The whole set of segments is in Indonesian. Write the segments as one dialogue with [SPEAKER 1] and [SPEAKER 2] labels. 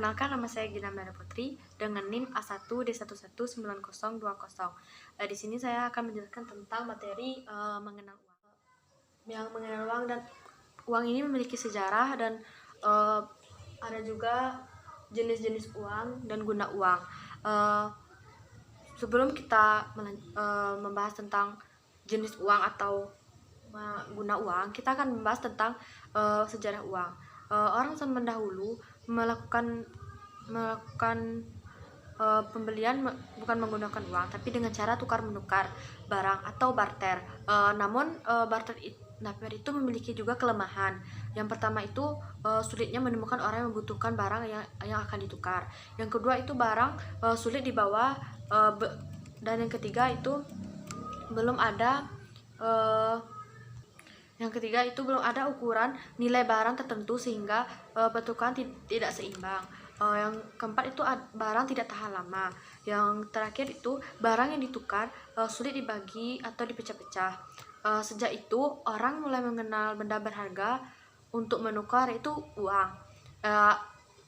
[SPEAKER 1] Perkenalkan, nama saya Gina Mera Putri dengan NIM A1D119020. Di sini saya akan menjelaskan tentang materi mengenal uang. Yang mengenal uang, dan uang ini memiliki sejarah dan ada juga jenis-jenis uang dan guna uang. Sebelum kita membahas tentang jenis uang atau guna uang, kita akan membahas tentang sejarah uang. Orang zaman dahulu melakukan pembelian bukan menggunakan uang, tapi dengan cara tukar menukar barang atau barter. Namun barter itu memiliki juga kelemahan. Yang pertama itu sulitnya menemukan orang yang membutuhkan barang yang akan ditukar. Yang kedua itu barang sulit dibawa, dan yang ketiga itu belum ada ukuran nilai barang tertentu sehingga pertukaran tidak seimbang. Yang keempat itu barang tidak tahan lama. Yang terakhir itu barang yang ditukar sulit dibagi atau dipecah-pecah. Sejak itu orang mulai mengenal benda berharga untuk menukar, itu uang.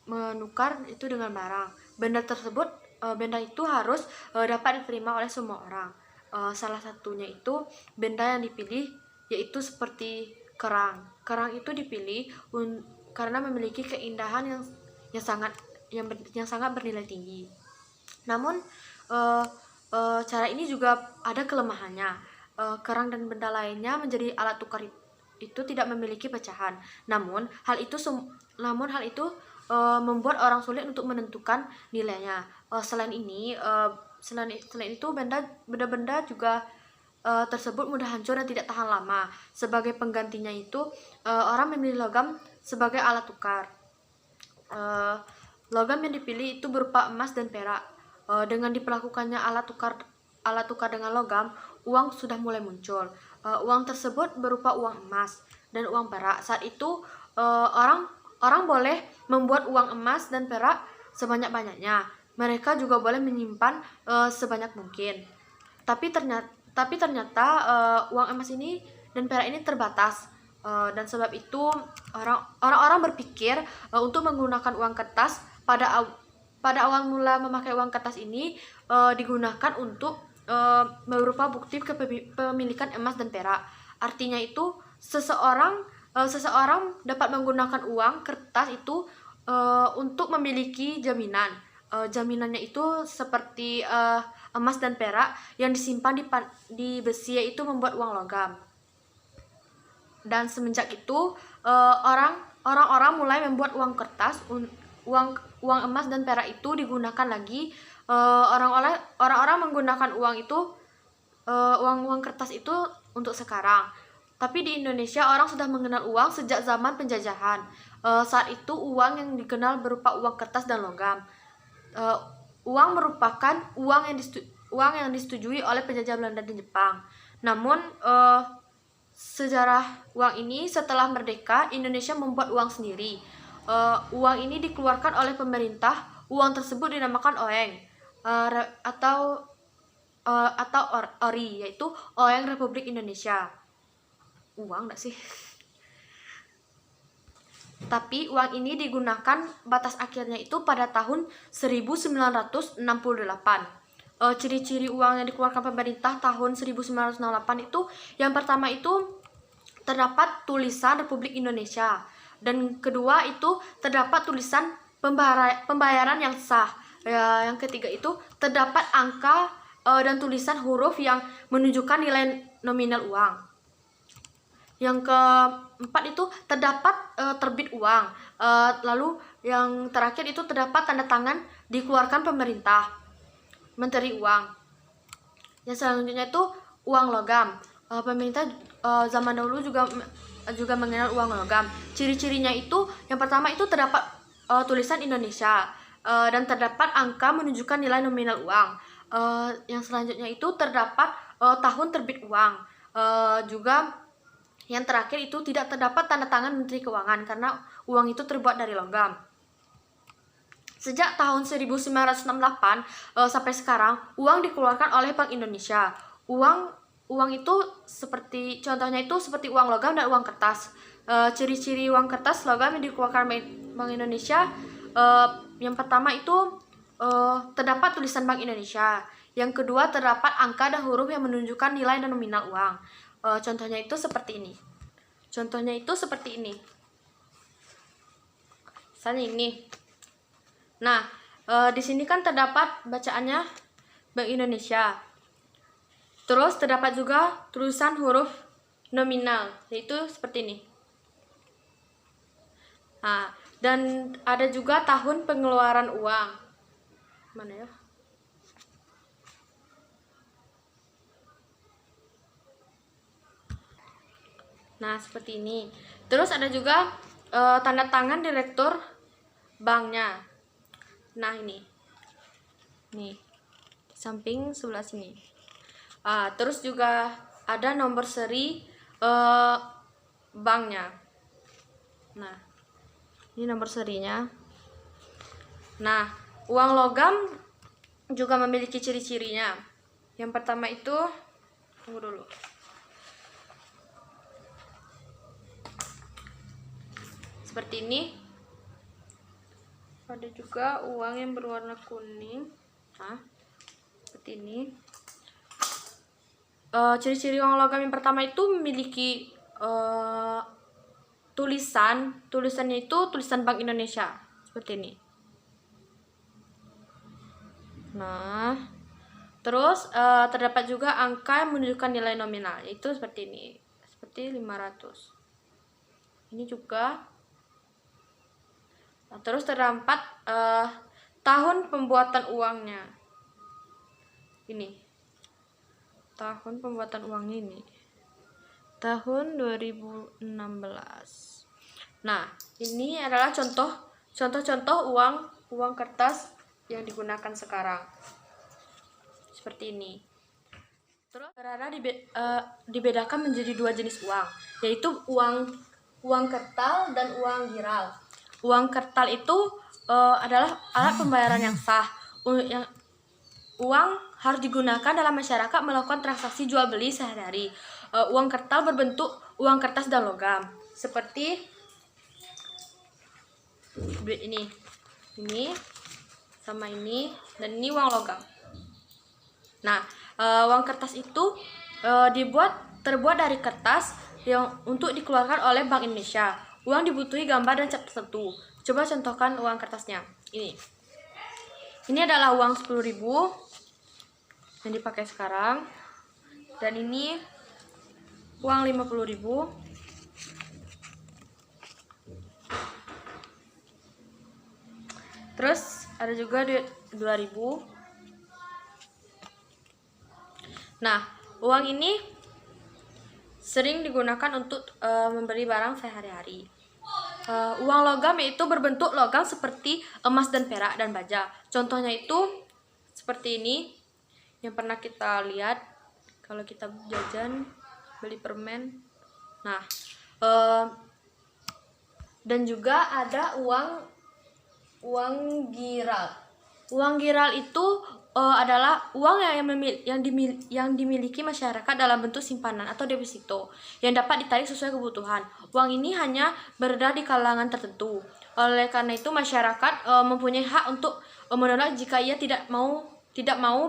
[SPEAKER 1] Menukar itu dengan barang. Benda itu harus dapat diterima oleh semua orang. Salah satunya itu benda yang dipilih yaitu seperti kerang. Kerang itu dipilih karena memiliki keindahan yang sangat bernilai tinggi. Namun cara ini juga ada kelemahannya. Kerang dan benda lainnya menjadi alat tukar itu tidak memiliki pecahan. Namun hal itu membuat orang sulit untuk menentukan nilainya. Selain itu benda-benda juga tersebut mudah hancur dan tidak tahan lama. Sebagai penggantinya itu orang memilih logam sebagai alat tukar. Logam yang dipilih itu berupa emas dan perak. Dengan diperlakukannya alat tukar dengan logam, uang sudah mulai muncul. Uang tersebut berupa uang emas dan uang perak. Saat itu orang boleh membuat uang emas dan perak sebanyak-banyaknya. Mereka juga boleh menyimpan sebanyak mungkin. Tapi ternyata uang emas ini dan perak ini terbatas, dan sebab itu orang-orang berpikir untuk menggunakan uang kertas. Pada awal mula memakai uang kertas ini digunakan untuk berupa bukti kepemilikan emas dan perak. Artinya itu seseorang dapat menggunakan uang kertas itu untuk memiliki jaminan. Jaminannya itu seperti emas dan perak yang disimpan di besi, yaitu membuat uang logam. Dan semenjak itu orang-orang mulai membuat uang kertas. Uang emas dan perak itu digunakan lagi. Orang-orang menggunakan uang kertas itu untuk sekarang. Tapi di Indonesia orang sudah mengenal uang sejak zaman penjajahan. Saat itu uang yang dikenal berupa uang kertas dan logam. Uang merupakan uang yang disetujui oleh penjajah Belanda dan Jepang. Namun sejarah uang ini, setelah merdeka, Indonesia membuat uang sendiri. Uang ini dikeluarkan oleh pemerintah. Uang tersebut dinamakan oeng atau ori, yaitu Oeng Republik Indonesia. Uang enggak sih? Tapi uang ini digunakan batas akhirnya itu pada tahun 1968. Ciri-ciri uang yang dikeluarkan pemerintah tahun 1968 itu, yang pertama itu terdapat tulisan Republik Indonesia, dan kedua itu terdapat tulisan pembayaran yang sah. Yang ketiga itu terdapat angka dan tulisan huruf yang menunjukkan nilai nominal uang. Yang keempat itu terdapat terbit uang. Lalu yang terakhir itu terdapat tanda tangan dikeluarkan pemerintah, menteri uang. Yang selanjutnya itu uang logam. Pemerintah zaman dahulu juga mengenal uang logam. Ciri-cirinya itu, yang pertama itu terdapat tulisan Indonesia, dan terdapat angka menunjukkan nilai nominal uang. Yang selanjutnya itu terdapat tahun terbit uang. Juga yang terakhir itu tidak terdapat tanda tangan Menteri Keuangan karena uang itu terbuat dari logam. Sejak tahun 1968 sampai sekarang, uang dikeluarkan oleh Bank Indonesia. Uang itu contohnya itu seperti uang logam dan uang kertas. Ciri-ciri uang kertas logam yang dikeluarkan Bank Indonesia, Yang pertama itu terdapat tulisan Bank Indonesia. Yang kedua, terdapat angka dan huruf yang menunjukkan nilai dan nominal uang. Contohnya itu seperti ini. Misalnya ini. Nah, di sini kan terdapat bacaannya Bank Indonesia. Terus terdapat juga tulisan huruf nominal, yaitu seperti ini. Nah, dan ada juga tahun pengeluaran uang. Mana ya? Nah, seperti ini. Terus ada juga tanda tangan direktur banknya. Nah, ini. Nih, di samping sebelah sini. Terus juga ada nomor seri banknya. Nah, ini nomor serinya. Nah, uang logam juga memiliki ciri-cirinya. Yang pertama itu, tunggu dulu. Seperti ini. Ada juga uang yang berwarna kuning. Nah, seperti ini. Ciri-ciri uang logam yang pertama itu memiliki tulisannya itu tulisan Bank Indonesia seperti ini. Nah, terus terdapat juga angka yang menunjukkan nilai nominal, yaitu seperti ini, seperti 500. Ini juga. Nah, terus terdapat tahun pembuatan uangnya. Ini. Tahun pembuatan uangnya ini. Tahun 2016. Nah, ini adalah contoh uang kertas yang digunakan sekarang. Seperti ini. Terus rara dibedakan menjadi dua jenis uang, yaitu uang kertal dan uang giral. Uang kertal itu adalah alat pembayaran yang sah. Uang harus digunakan dalam masyarakat melakukan transaksi jual beli sehari-hari. Uang kertal berbentuk uang kertas dan logam, seperti ini sama ini, dan ini uang logam. Nah, uang kertas itu terbuat dari kertas yang untuk dikeluarkan oleh Bank Indonesia. Uang dibutuhi gambar dan cat tertentu. Coba contohkan uang kertasnya. Ini adalah uang 10.000 yang dipakai sekarang, dan ini uang 50.000. Terus ada juga 2.000. Nah, uang ini sering digunakan untuk membeli barang sehari-hari. Uang logam yaitu berbentuk logam seperti emas dan perak dan baja. Contohnya itu seperti ini yang pernah kita lihat kalau kita jajan beli permen. Nah, dan juga ada uang giral. Uang giral itu adalah uang yang dimiliki masyarakat dalam bentuk simpanan atau deposito yang dapat ditarik sesuai kebutuhan. Uang ini hanya beredar di kalangan tertentu. Oleh karena itu masyarakat mempunyai hak untuk menolak jika ia tidak mau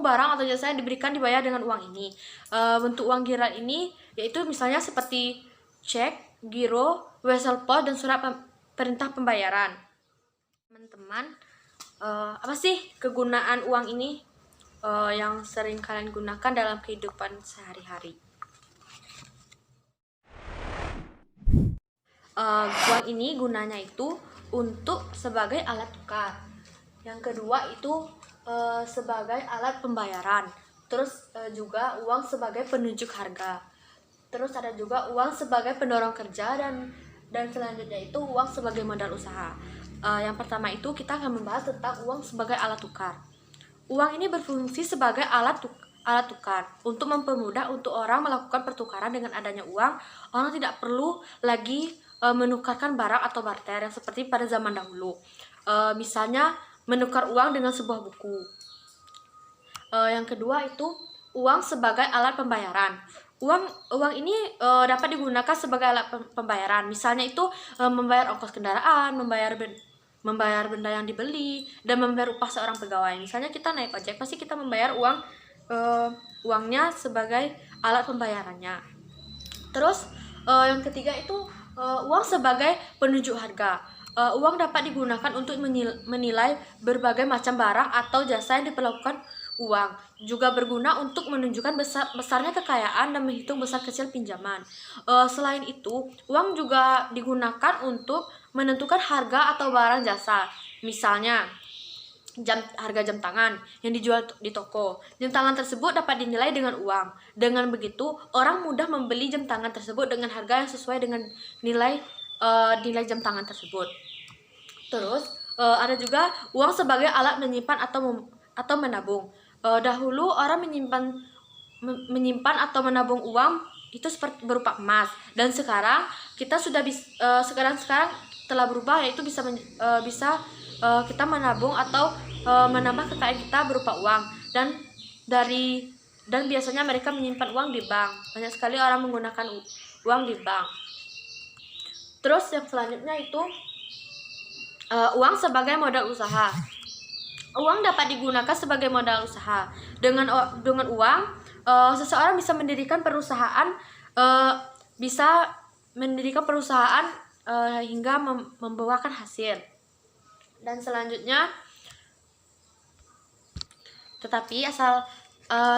[SPEAKER 1] barang atau jasa yang diberikan dibayar dengan uang ini. Bentuk uang giral ini yaitu misalnya seperti cek, giro, wesel pos, dan surat perintah pembayaran. Teman-teman, apa sih kegunaan uang ini yang sering kalian gunakan dalam kehidupan sehari-hari? Uang ini gunanya itu untuk sebagai alat tukar. Yang kedua itu sebagai alat pembayaran. Terus juga uang sebagai penunjuk harga. Terus ada juga uang sebagai pendorong kerja, dan selanjutnya itu uang sebagai modal usaha. Yang pertama itu kita akan membahas tentang uang sebagai alat tukar. Uang ini berfungsi sebagai alat tukar untuk mempermudah untuk orang melakukan pertukaran. Dengan adanya uang, orang tidak perlu lagi menukarkan barang atau barter yang seperti pada zaman dahulu. Misalnya menukar uang dengan sebuah buku. Yang kedua itu uang sebagai alat pembayaran. Uang ini dapat digunakan sebagai alat pembayaran. Misalnya itu membayar ongkos kendaraan, membayar membayar benda yang dibeli, dan membayar upah seorang pegawai. Misalnya kita naik ojek, pasti kita membayar uangnya sebagai alat pembayarannya. Terus yang ketiga itu uang sebagai penunjuk harga. Uang dapat digunakan untuk menilai berbagai macam barang atau jasa yang diperlakukan uang. Juga berguna untuk menunjukkan besarnya kekayaan dan menghitung besar kecil pinjaman. Selain itu, uang juga digunakan untuk menentukan harga atau barang jasa. Misalnya, harga jam tangan yang dijual di toko. Jam tangan tersebut dapat dinilai dengan uang. Dengan begitu, orang mudah membeli jam tangan tersebut dengan harga yang sesuai dengan nilai jam tangan tersebut. Terus ada juga uang sebagai alat menyimpan atau menabung. Dahulu orang menyimpan atau menabung uang itu seperti berupa emas, dan sekarang kita sudah sekarang telah berubah, yaitu bisa kita menabung atau menambah kekayaan kita berupa uang, dan biasanya mereka menyimpan uang di bank. Banyak sekali orang menggunakan uang di bank. Terus yang selanjutnya itu uang sebagai modal usaha. Uang dapat digunakan sebagai modal usaha. Dengan uang, seseorang bisa mendirikan perusahaan, hingga membawakan hasil. Dan selanjutnya, tetapi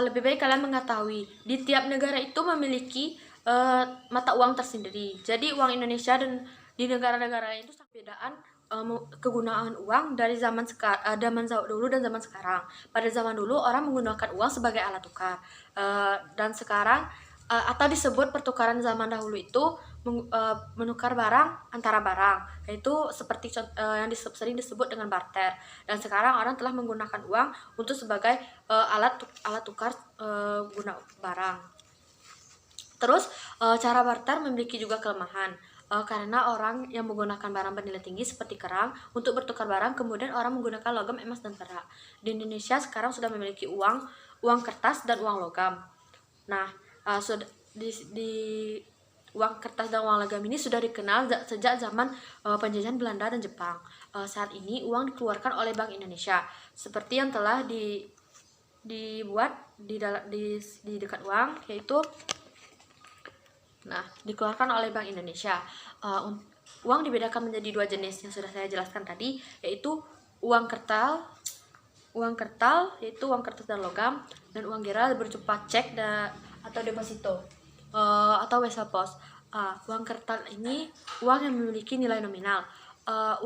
[SPEAKER 1] lebih baik kalian mengetahui, di tiap negara itu memiliki mata uang tersendiri. Jadi uang Indonesia dan di negara-negara lain itu perbedaan kegunaan uang dari zaman dulu dan zaman sekarang. Pada zaman dulu orang menggunakan uang sebagai alat tukar, dan sekarang atau disebut pertukaran zaman dahulu itu menukar barang antara barang, yaitu seperti yang sering disebut dengan barter. Dan sekarang orang telah menggunakan uang untuk sebagai alat tukar guna barang. Terus cara barter memiliki juga kelemahan. Karena orang yang menggunakan barang bernilai tinggi seperti kerang untuk bertukar barang, kemudian orang menggunakan logam, emas, dan perak. Di Indonesia sekarang sudah memiliki uang kertas dan uang logam. Nah, di uang kertas dan uang logam ini sudah dikenal sejak zaman penjajahan Belanda dan Jepang. Saat ini uang dikeluarkan oleh Bank Indonesia, seperti yang telah dibuat di dekat uang, yaitu dikeluarkan oleh Bank Indonesia. Uang dibedakan menjadi dua jenis yang sudah saya jelaskan tadi, yaitu uang kertas yaitu uang kertas dan logam, dan uang geral berupa cek atau deposito atau wesel pos. Uang kertas ini uang yang memiliki nilai nominal.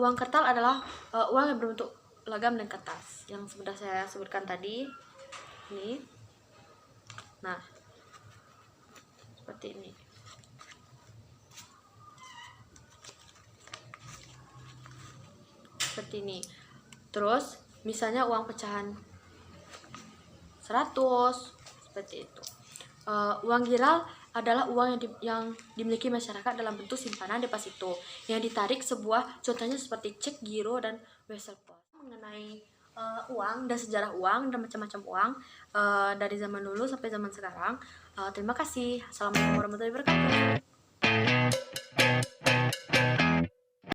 [SPEAKER 1] Uang kertas adalah uang yang berbentuk logam dan kertas yang sudah saya sebutkan tadi. Ini, seperti ini. Seperti ini. Terus misalnya uang pecahan 100, seperti itu. Uang giral adalah uang yang dimiliki masyarakat dalam bentuk simpanan deposito yang ditarik contohnya seperti cek, giro, dan wesel pos. Mengenai uang dan sejarah uang dan macam-macam uang dari zaman dulu sampai zaman sekarang. Terima kasih. Assalamualaikum warahmatullahi wabarakatuh.